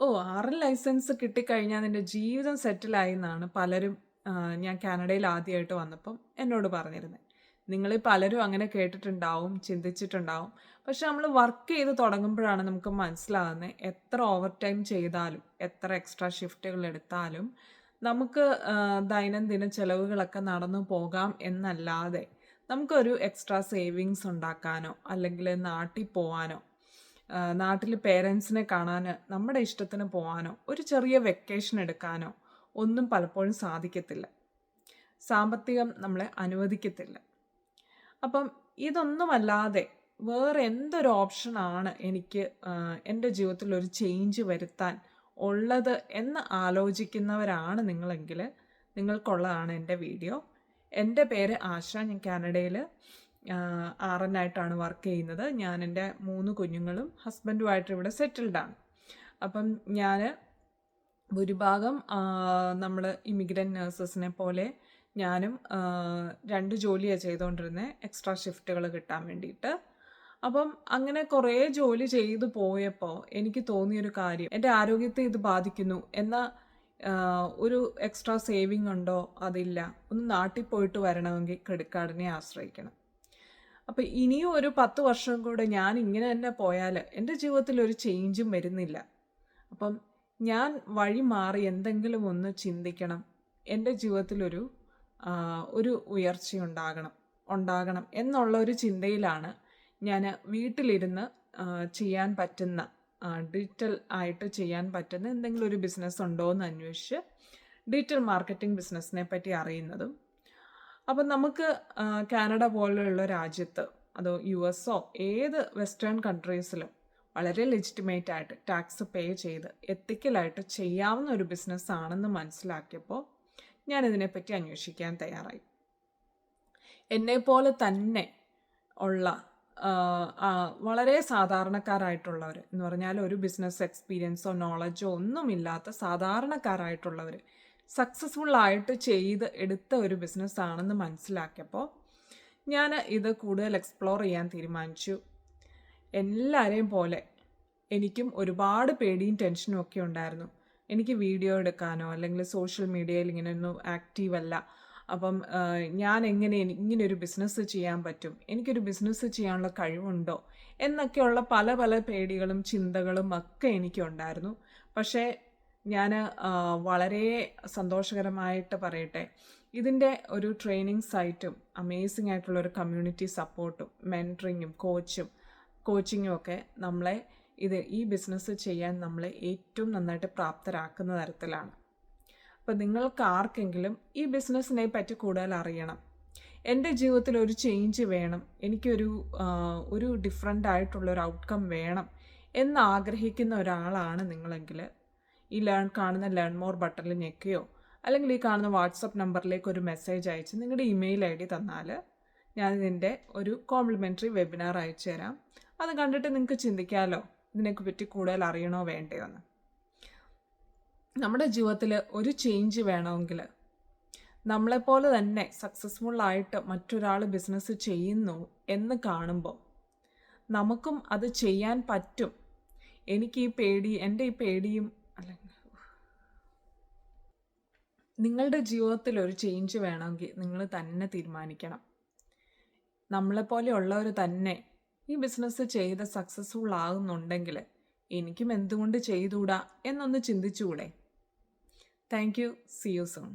6 licence കിട്ടിക്കഴിഞ്ഞാൽ നിന്റെ ജീവിതം സെറ്റിലായി എന്നാണ് പലരും ഞാൻ കാനഡയിൽ ആദ്യമായിട്ട് വന്നപ്പം എന്നോട് പറഞ്ഞിരുന്നത്. നിങ്ങളിൽ പലരും അങ്ങനെ കേട്ടിട്ടുണ്ടാവും, ചിന്തിച്ചിട്ടുണ്ടാവും. പക്ഷെ നമ്മൾ വർക്ക് ചെയ്ത് തുടങ്ങുമ്പോഴാണ് നമുക്ക് മനസ്സിലാകുന്നത് എത്ര ഓവർ ടൈം ചെയ്താലും എത്ര എക്സ്ട്രാ ഷിഫ്റ്റുകൾ എടുത്താലും നമുക്ക് ദൈനംദിന ചെലവുകളൊക്കെ നടന്നു പോകാം എന്നല്ലാതെ നമുക്കൊരു എക്സ്ട്രാ സേവിങ്സ് ഉണ്ടാക്കാനോ അല്ലെങ്കിൽ നാട്ടിൽ പോകാനോ നാട്ടിൽ പേരൻസിനെ കാണാൻ നമ്മുടെ ഇഷ്ടത്തിന് പോകാനോ ഒരു ചെറിയ വെക്കേഷൻ എടുക്കാനോ ഒന്നും പലപ്പോഴും സാധിക്കത്തില്ല. സാമ്പത്തികം നമ്മളെ അനുവദിക്കത്തില്ല. അപ്പം ഇതൊന്നുമല്ലാതെ വേറെ എന്തൊരു ഓപ്ഷനാണ് എനിക്ക് എൻ്റെ ജീവിതത്തിൽ ഒരു ചേഞ്ച് വരുത്താൻ ഉള്ളത് എന്ന് ആലോചിക്കുന്നവരാണ് നിങ്ങളെങ്കിൽ നിങ്ങൾക്കുള്ളതാണ് എൻ്റെ വീഡിയോ. എൻ്റെ പേര് ആശ. ഞാൻ കാനഡയിൽ ആറനായിട്ടാണ് വർക്ക് ചെയ്യുന്നത്. ഞാൻ എൻ്റെ 3 കുഞ്ഞുങ്ങളും ഹസ്ബൻഡുമായിട്ട് ഇവിടെ സെറ്റിൽഡാണ്. അപ്പം ഞാൻ ഭൂരിഭാഗം നമ്മൾ ഇമിഗ്രൻ്റ് നേഴ്സസിനെ പോലെ ഞാനും 2 ജോലിയാണ് ചെയ്തുകൊണ്ടിരുന്നത്, എക്സ്ട്രാ ഷിഫ്റ്റുകൾ കിട്ടാൻ വേണ്ടിയിട്ട്. അപ്പം അങ്ങനെ കുറേ ജോലി ചെയ്തു പോയപ്പോൾ എനിക്ക് തോന്നിയൊരു കാര്യം, എൻ്റെ ആരോഗ്യത്തെ ഇത് ബാധിക്കുന്നു എന്നാൽ ഒരു എക്സ്ട്രാ സേവിങ് ഉണ്ടോ? അതില്ല. ഒന്ന് നാട്ടിൽ പോയിട്ട് വരണമെങ്കിൽ ക്രെഡിറ്റ് കാർഡിനെ ആശ്രയിക്കണം. അപ്പോൾ ഇനിയും ഒരു 10 വർഷം കൂടെ ഞാൻ ഇങ്ങനെ തന്നെ പോയാൽ എൻ്റെ ജീവിതത്തിൽ ഒരു ചേഞ്ചും വരുന്നില്ല. അപ്പം ഞാൻ വഴി മാറി എന്തെങ്കിലും ഒന്ന് ചിന്തിക്കണം. എൻ്റെ ജീവിതത്തിലൊരു ഒരു ഉയർച്ച ഉണ്ടാകണം എന്നുള്ള ഒരു ചിന്തയിലാണ് ഞാൻ വീട്ടിലിരുന്ന് ചെയ്യാൻ പറ്റുന്ന ഡിജിറ്റൽ ആയിട്ട് ചെയ്യാൻ പറ്റുന്ന എന്തെങ്കിലും ഒരു ബിസിനസ് ഉണ്ടോ എന്ന് അന്വേഷിച്ച് ഡിജിറ്റൽ മാർക്കറ്റിംഗ് ബിസിനസ്സിനെ പറ്റി അറിയുന്നതും. അപ്പം നമുക്ക് കാനഡ പോലെയുള്ള രാജ്യത്ത് അതോ US-ഓ ഏത് വെസ്റ്റേൺ കൺട്രീസിലും വളരെ ലെജിറ്റിമേറ്റ് ആയിട്ട് ടാക്സ് പേ ചെയ്ത് എത്തിക്കലായിട്ട് ചെയ്യാവുന്ന ഒരു ബിസിനസ്സാണെന്ന് മനസ്സിലാക്കിയപ്പോൾ ഞാനിതിനെപ്പറ്റി അന്വേഷിക്കാൻ തയ്യാറായി. എന്നെപ്പോലെ തന്നെ ഉള്ള വളരെ സാധാരണക്കാരായിട്ടുള്ളവർ എന്ന് പറഞ്ഞാൽ ഒരു ബിസിനസ് എക്സ്പീരിയൻസോ നോളജോ ഒന്നുമില്ലാത്ത സാധാരണക്കാരായിട്ടുള്ളവർ സക്സസ്ഫുള്ളായിട്ട് ചെയ്ത് എടുത്ത ഒരു ബിസിനസ്സാണെന്ന് മനസ്സിലാക്കിയപ്പോൾ ഞാൻ ഇത് കൂടുതൽ എക്സ്പ്ലോർ ചെയ്യാൻ തീരുമാനിച്ചു. എല്ലാവരെയും പോലെ എനിക്കും ഒരുപാട് പേടിയും ടെൻഷനും ഒക്കെ ഉണ്ടായിരുന്നു. എനിക്ക് വീഡിയോ എടുക്കാനോ അല്ലെങ്കിൽ സോഷ്യൽ മീഡിയയിൽ ഇങ്ങനെയൊന്നും ആക്റ്റീവ് അല്ല. അപ്പം ഞാൻ ഇങ്ങനെയൊരു ബിസിനസ് ചെയ്യാൻ പറ്റും, എനിക്കൊരു ബിസിനസ് ചെയ്യാനുള്ള കഴിവുണ്ടോ എന്നൊക്കെയുള്ള പല പല പേടികളും ചിന്തകളും ഒക്കെ എനിക്കുണ്ടായിരുന്നു. പക്ഷേ ഞാൻ വളരെ സന്തോഷകരമായിട്ട് പറയട്ടെ, ഇതിൻ്റെ ഒരു ട്രെയിനിങ് സൈറ്റും അമേസിംഗ് ആയിട്ടുള്ളൊരു കമ്മ്യൂണിറ്റി സപ്പോർട്ടും മെൻറ്ററിങ്ങും കോച്ചിങ്ങും ഒക്കെ നമ്മളെ ഈ ബിസിനസ് ചെയ്യാൻ നമ്മളെ ഏറ്റവും നന്നായിട്ട് പ്രാപ്തരാക്കുന്ന തരത്തിലാണ്. അപ്പോൾ നിങ്ങൾക്ക് ആർക്കെങ്കിലും ഈ ബിസിനസ്സിനെ പറ്റി കൂടുതൽ അറിയണം, എൻ്റെ ജീവിതത്തിൽ ഒരു ചേഞ്ച് വേണം, എനിക്കൊരു ഡിഫറെൻ്റ് ആയിട്ടുള്ളൊരു ഔട്ട്കം വേണം എന്നാഗ്രഹിക്കുന്ന ഒരാളാണ് നിങ്ങളെങ്കിൽ ഈ കാണുന്ന ലേൺ മോർ ബട്ടണിൽ ഞെക്കുകയോ അല്ലെങ്കിൽ ഈ കാണുന്ന വാട്സപ്പ് നമ്പറിലേക്ക് ഒരു മെസ്സേജ് അയച്ച് നിങ്ങളുടെ ഇമെയിൽ ID തന്നാൽ ഞാനിതിൻ്റെ ഒരു കോംപ്ലിമെൻ്ററി വെബിനാർ അയച്ചു തരാം. അത് കണ്ടിട്ട് നിങ്ങൾക്ക് ചിന്തിക്കാമല്ലോ ഇതിനെപ്പറ്റി കൂടുതൽ അറിയണോ വേണ്ടയോ എന്ന്. നമ്മുടെ ജീവിതത്തിൽ ഒരു ചേഞ്ച് വേണമെങ്കിൽ നമ്മളെപ്പോലെ തന്നെ സക്സസ്ഫുള്ളായിട്ട് മറ്റൊരാൾ ബിസിനസ് ചെയ്യുന്നു എന്ന് കാണുമ്പോൾ നമുക്കും അത് ചെയ്യാൻ പറ്റും. എൻ്റെ ഈ പേടിയും അല്ലെങ്കിൽ നിങ്ങളുടെ ജീവിതത്തിൽ ഒരു ചേഞ്ച് വേണമെങ്കിൽ നിങ്ങൾ തന്നെ തീരുമാനിക്കണം. നമ്മളെപ്പോലെയുള്ളവർ തന്നെ ഈ ബിസിനസ് ചെയ്ത് സക്സസ്ഫുൾ ആകുന്നുണ്ടെങ്കിൽ എനിക്കും എന്തുകൊണ്ട് ചെയ്തുകൂടാ എന്നൊന്ന് ചിന്തിച്ചുകൂടെ? Thank you. See you soon.